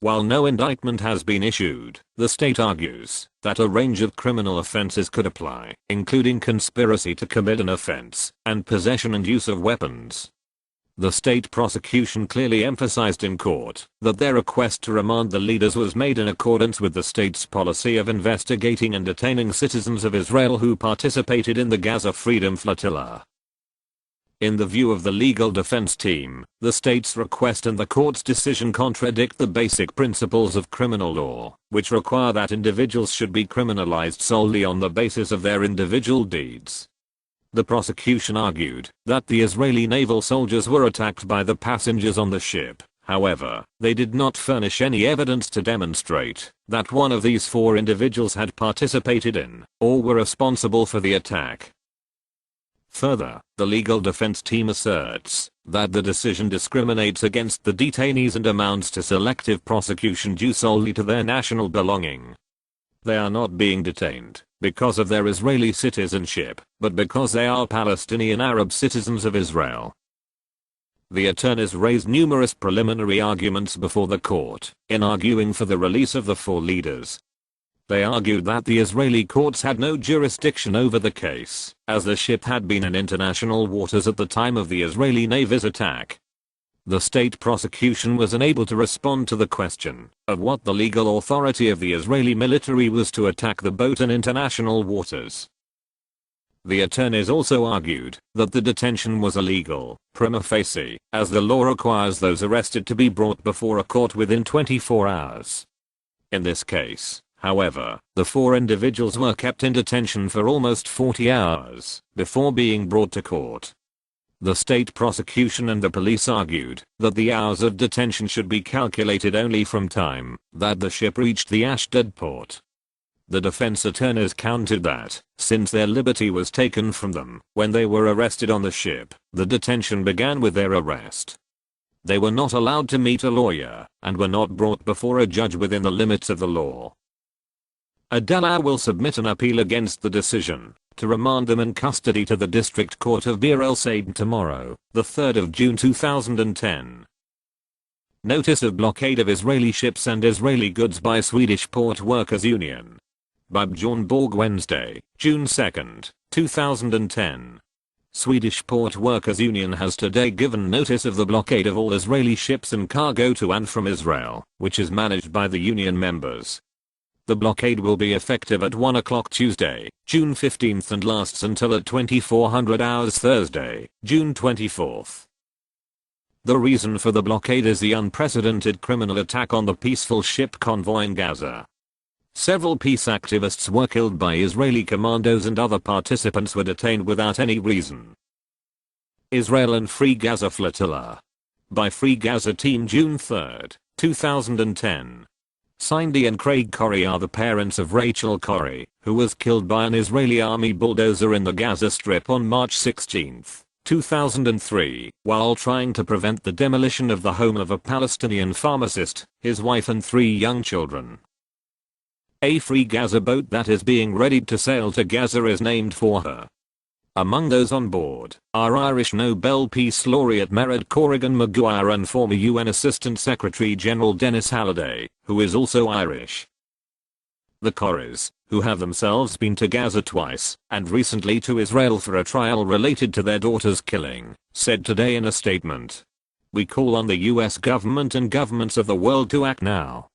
While no indictment has been issued, the state argues that a range of criminal offenses could apply, including conspiracy to commit an offense and possession and use of weapons. The state prosecution clearly emphasized in court that their request to remand the leaders was made in accordance with the state's policy of investigating and detaining citizens of Israel who participated in the Gaza Freedom Flotilla. In the view of the legal defense team, the state's request and the court's decision contradict the basic principles of criminal law, which require that individuals should be criminalized solely on the basis of their individual deeds. The prosecution argued that the Israeli naval soldiers were attacked by the passengers on the ship. However, they did not furnish any evidence to demonstrate that one of these four individuals had participated in or were responsible for the attack. Further, the legal defense team asserts that the decision discriminates against the detainees and amounts to selective prosecution due solely to their national belonging. They are not being detained because of their Israeli citizenship, but because they are Palestinian Arab citizens of Israel. The attorneys raised numerous preliminary arguments before the court in arguing for the release of the four leaders. They argued that the Israeli courts had no jurisdiction over the case, as the ship had been in international waters at the time of the Israeli Navy's attack. The state prosecution was unable to respond to the question of what the legal authority of the Israeli military was to attack the boat in international waters. The attorneys also argued that the detention was illegal, prima facie, as the law requires those arrested to be brought before a court within 24 hours. In this case, however, the four individuals were kept in detention for almost 40 hours before being brought to court. The state prosecution and the police argued that the hours of detention should be calculated only from time that the ship reached the Ashdod port. The defense attorneys countered that, since their liberty was taken from them when they were arrested on the ship, the detention began with their arrest. They were not allowed to meet a lawyer and were not brought before a judge within the limits of the law. Adela will submit an appeal against the decision to remand them in custody to the District Court of Bir El Said tomorrow, the 3rd of June 2010. Notice of blockade of Israeli ships and Israeli goods by Swedish Port Workers Union. By Bjorn Borg, Wednesday, June 2, 2010. Swedish Port Workers Union has today given notice of the blockade of all Israeli ships and cargo to and from Israel, which is managed by the union members. The blockade will be effective at 1 o'clock Tuesday, June 15th and lasts until at 2400 hours Thursday, June 24th. The reason for the blockade is the unprecedented criminal attack on the peaceful ship convoy in Gaza. Several peace activists were killed by Israeli commandos and other participants were detained without any reason. Israel and Free Gaza Flotilla. By Free Gaza Team, June 3, 2010. Cindy and Craig Corrie are the parents of Rachel Corrie, who was killed by an Israeli army bulldozer in the Gaza Strip on March 16, 2003, while trying to prevent the demolition of the home of a Palestinian pharmacist, his wife and 3 young children. A Free Gaza boat that is being readied to sail to Gaza is named for her. Among those on board are Irish Nobel Peace Laureate Mered Corrigan Maguire and former UN Assistant Secretary General Dennis Halliday, who is also Irish. The Corries, who have themselves been to Gaza twice, and recently to Israel for a trial related to their daughter's killing, said today in a statement, "We call on the US government and governments of the world to act now.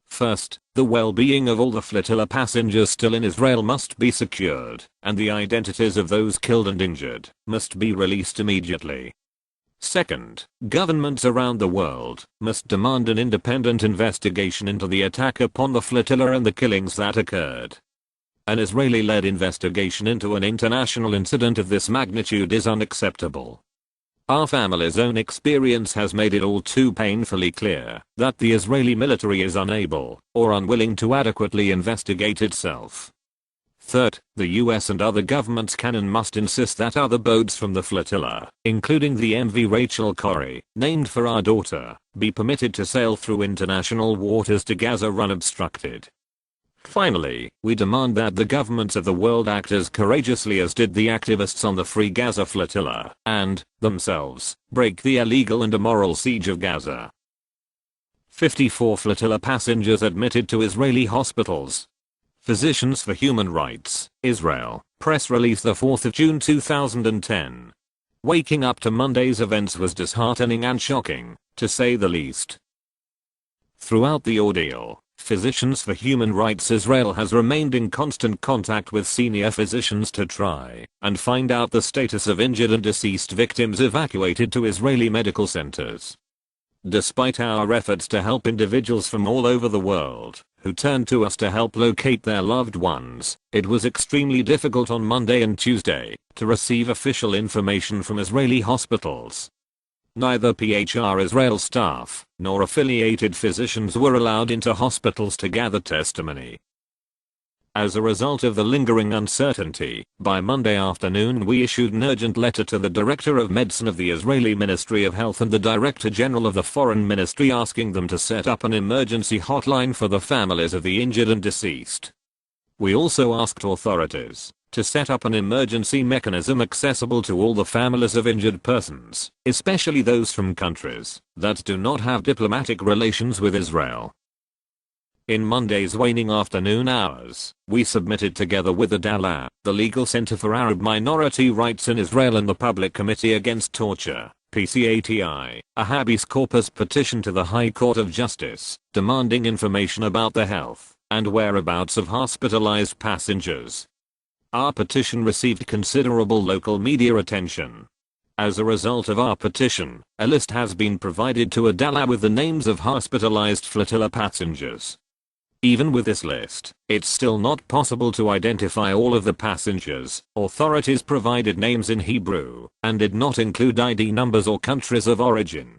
First, the well-being of all the flotilla passengers still in Israel must be secured, and the identities of those killed and injured must be released immediately. Second, governments around the world must demand an independent investigation into the attack upon the flotilla and the killings that occurred. An Israeli-led investigation into an international incident of this magnitude is unacceptable. Our family's own experience has made it all too painfully clear that the Israeli military is unable or unwilling to adequately investigate itself. Third, the US and other governments can and must insist that other boats from the flotilla, including the MV Rachel Corrie, named for our daughter, be permitted to sail through international waters to Gaza unobstructed. Finally, we demand that the governments of the world act as courageously as did the activists on the Free Gaza Flotilla, and, themselves, break the illegal and immoral siege of Gaza." 54 flotilla passengers admitted to Israeli hospitals. Physicians for Human Rights, Israel, press release the 4th of June 2010. Waking up to Monday's events was disheartening and shocking, to say the least. Throughout the ordeal, Physicians for Human Rights Israel has remained in constant contact with senior physicians to try and find out the status of injured and deceased victims evacuated to Israeli medical centers. Despite our efforts to help individuals from all over the world who turned to us to help locate their loved ones, it was extremely difficult on Monday and Tuesday to receive official information from Israeli hospitals. Neither PHR Israel staff nor affiliated physicians were allowed into hospitals to gather testimony. As a result of the lingering uncertainty, by Monday afternoon we issued an urgent letter to the Director of Medicine of the Israeli Ministry of Health and the Director General of the Foreign Ministry asking them to set up an emergency hotline for the families of the injured and deceased. We also asked authorities to set up an emergency mechanism accessible to all the families of injured persons, especially those from countries that do not have diplomatic relations with Israel. In Monday's waning afternoon hours, we submitted together with the DALA, the Legal Center for Arab Minority Rights in Israel and the Public Committee Against Torture, PCATI, a habeas corpus petition to the High Court of Justice, demanding information about the health and whereabouts of hospitalized passengers. Our petition received considerable local media attention. As a result of our petition, a list has been provided to Adala with the names of hospitalized flotilla passengers. Even with this list, it's still not possible to identify all of the passengers. Authorities provided names in Hebrew and did not include ID numbers or countries of origin.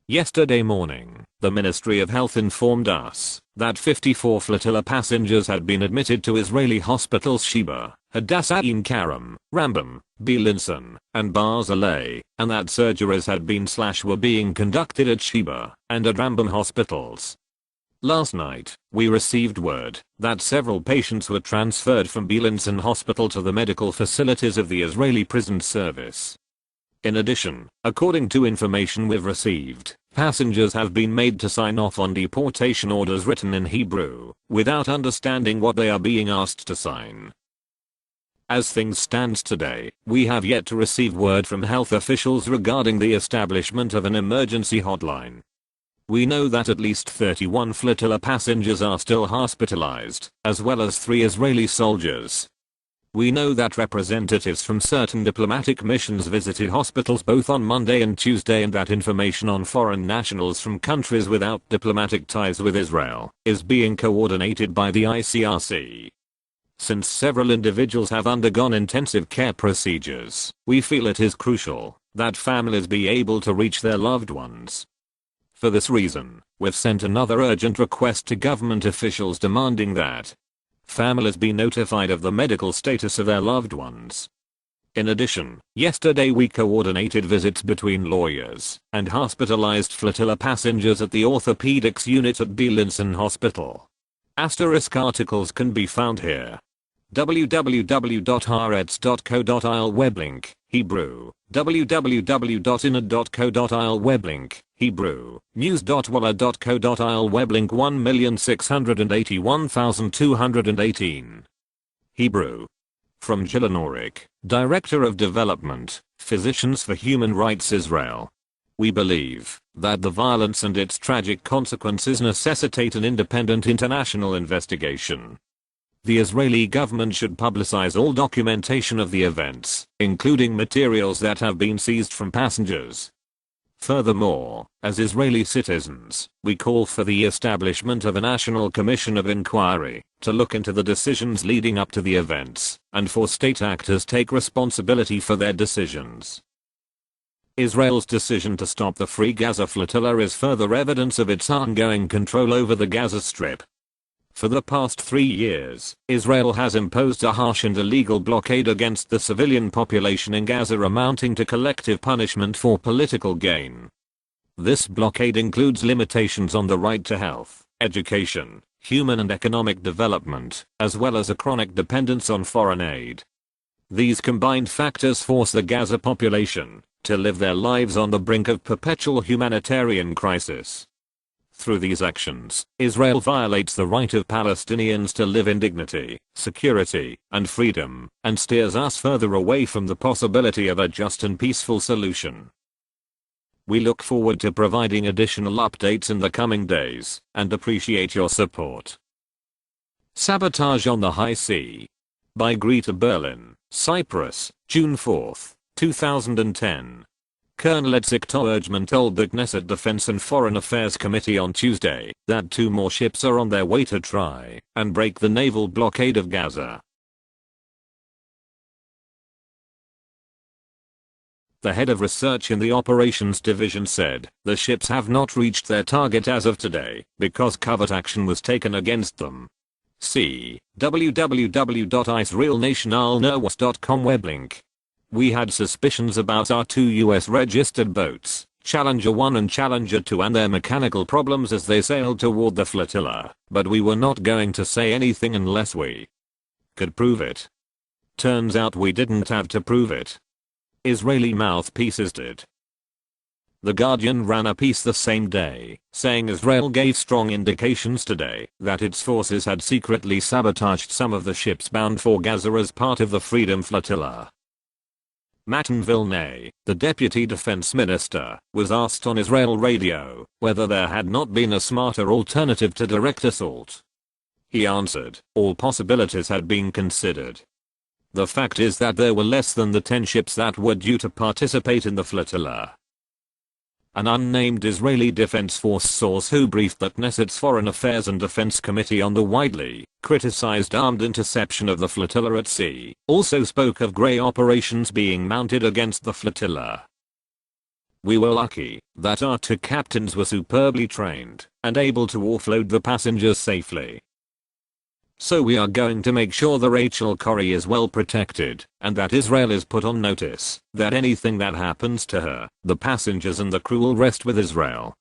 Yesterday morning, the Ministry of Health informed us that 54 flotilla passengers had been admitted to Israeli hospitals Sheba, Hadassah Ein Kerem, Rambam, Beilinson, and Barzilai, and that surgeries had been / were being conducted at Sheba and at Rambam hospitals. Last night, we received word that several patients were transferred from Beilinson Hospital to the medical facilities of the Israeli Prison Service. In addition, according to information we've received, passengers have been made to sign off on deportation orders written in Hebrew, without understanding what they are being asked to sign. As things stand today, we have yet to receive word from health officials regarding the establishment of an emergency hotline. We know that at least 31 flotilla passengers are still hospitalized, as well as 3 Israeli soldiers. We know that representatives from certain diplomatic missions visited hospitals both on Monday and Tuesday and that information on foreign nationals from countries without diplomatic ties with Israel is being coordinated by the ICRC. Since several individuals have undergone intensive care procedures, we feel it is crucial that families be able to reach their loved ones. For this reason, we've sent another urgent request to government officials demanding that families be notified of the medical status of their loved ones. In addition, yesterday we coordinated visits between lawyers and hospitalized flotilla passengers at the orthopedics unit at Beilinson Hospital. Asterisk articles can be found here. www.haaretz.co.il weblink, Hebrew, www.inad.co.il weblink, Hebrew, news.walla.co.il weblink 1,681,218. Hebrew. From Gilanorik, Director of Development, Physicians for Human Rights Israel. We believe that the violence and its tragic consequences necessitate an independent international investigation. The Israeli government should publicize all documentation of the events, including materials that have been seized from passengers. Furthermore, as Israeli citizens, we call for the establishment of a national commission of inquiry to look into the decisions leading up to the events, and for state actors take responsibility for their decisions. Israel's decision to stop the Free Gaza flotilla is further evidence of its ongoing control over the Gaza Strip. For the past 3 years, Israel has imposed a harsh and illegal blockade against the civilian population in Gaza amounting to collective punishment for political gain. This blockade includes limitations on the right to health, education, human and economic development, as well as a chronic dependence on foreign aid. These combined factors force the Gaza population to live their lives on the brink of perpetual humanitarian crisis. Through these actions, Israel violates the right of Palestinians to live in dignity, security, and freedom, and steers us further away from the possibility of a just and peaceful solution. We look forward to providing additional updates in the coming days, and appreciate your support. Sabotage on the High Sea. By Greta Berlin, Cyprus, June 4, 2010. Colonel Edzik Toerjman told the Knesset Defense and Foreign Affairs Committee on Tuesday that 2 more ships are on their way to try and break the naval blockade of Gaza. The head of research in the operations division said the ships have not reached their target as of today because covert action was taken against them. See www.israelnationalnerwas.com web link. We had suspicions about our 2 US registered boats, Challenger 1 and Challenger 2, and their mechanical problems as they sailed toward the flotilla, but we were not going to say anything unless we could prove it. Turns out we didn't have to prove it. Israeli mouthpieces did. The Guardian ran a piece the same day, saying Israel gave strong indications today that its forces had secretly sabotaged some of the ships bound for Gaza as part of the Freedom Flotilla. Matan Vilnay, the deputy defense minister, was asked on Israel radio whether there had not been a smarter alternative to direct assault. He answered, all possibilities had been considered. The fact is that there were less than the 10 ships that were due to participate in the flotilla. An unnamed Israeli Defense Force source who briefed the Knesset's Foreign Affairs and Defense Committee on the widely criticized armed interception of the flotilla at sea also spoke of grey operations being mounted against the flotilla. We were lucky that our 2 captains were superbly trained and able to offload the passengers safely. So we are going to make sure the Rachel Corrie is well protected, and that Israel is put on notice that anything that happens to her, the passengers and the crew will rest with Israel.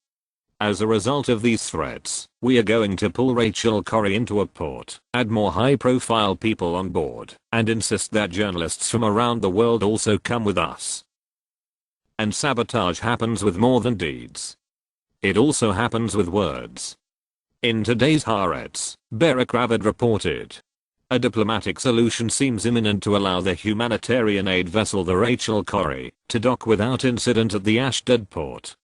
As a result of these threats, we are going to pull Rachel Corrie into a port, add more high-profile people on board, and insist that journalists from around the world also come with us. And sabotage happens with more than deeds. It also happens with words. In today's Haaretz, Berak Ravid reported, a diplomatic solution seems imminent to allow the humanitarian aid vessel the Rachel Corrie to dock without incident at the Ashdod port.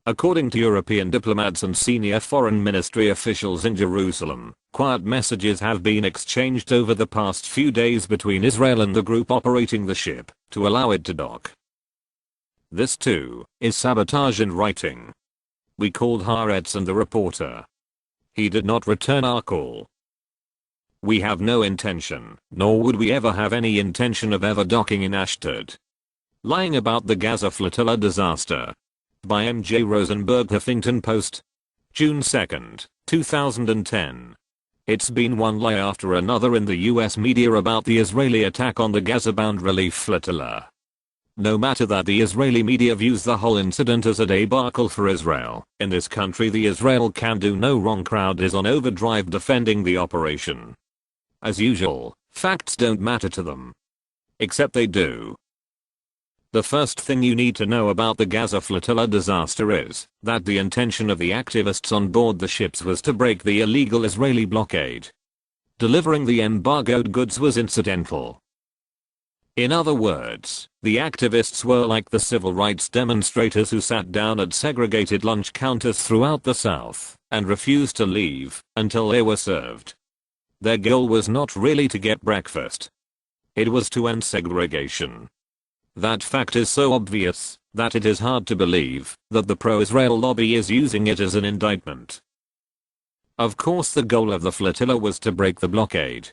According to European diplomats and senior foreign ministry officials in Jerusalem, quiet messages have been exchanged over the past few days between Israel and the group operating the ship to allow it to dock. This too is sabotage in writing. We called Haaretz and the reporter. He did not return our call. We have no intention, nor would we ever have any intention of ever docking in Ashdod. Lying about the Gaza flotilla disaster. By M.J. Rosenberg, Huffington Post. June 2, 2010. It's been one lie after another in the US media about the Israeli attack on the Gaza-bound relief flotilla. No matter that the Israeli media views the whole incident as a debacle for Israel, in this country the Israel can do no wrong crowd is on overdrive defending the operation. As usual, facts don't matter to them. Except they do. The first thing you need to know about the Gaza flotilla disaster is that the intention of the activists on board the ships was to break the illegal Israeli blockade. Delivering the embargoed goods was incidental. In other words, the activists were like the civil rights demonstrators who sat down at segregated lunch counters throughout the South and refused to leave until they were served. Their goal was not really to get breakfast. It was to end segregation. That fact is so obvious that it is hard to believe that the pro-Israel lobby is using it as an indictment. Of course the goal of the flotilla was to break the blockade.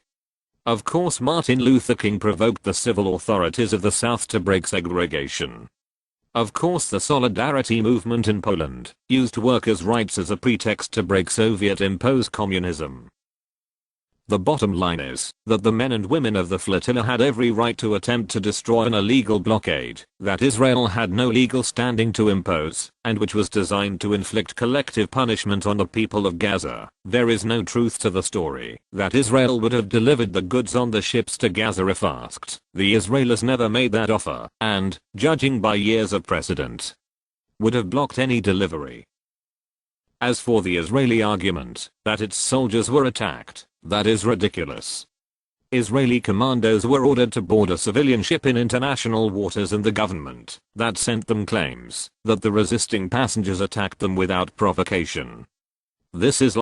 Of course Martin Luther King provoked the civil authorities of the South to break segregation. Of course the Solidarity movement in Poland used workers' rights as a pretext to break Soviet-imposed communism. The bottom line is that the men and women of the flotilla had every right to attempt to destroy an illegal blockade that Israel had no legal standing to impose, and which was designed to inflict collective punishment on the people of Gaza. There is no truth to the story that Israel would have delivered the goods on the ships to Gaza if asked. The Israelis never made that offer, and, judging by years of precedent, would have blocked any delivery. As for the Israeli argument that its soldiers were attacked, that is ridiculous. Israeli commandos were ordered to board a civilian ship in international waters, and the government that sent them claims that the resisting passengers attacked them without provocation. This is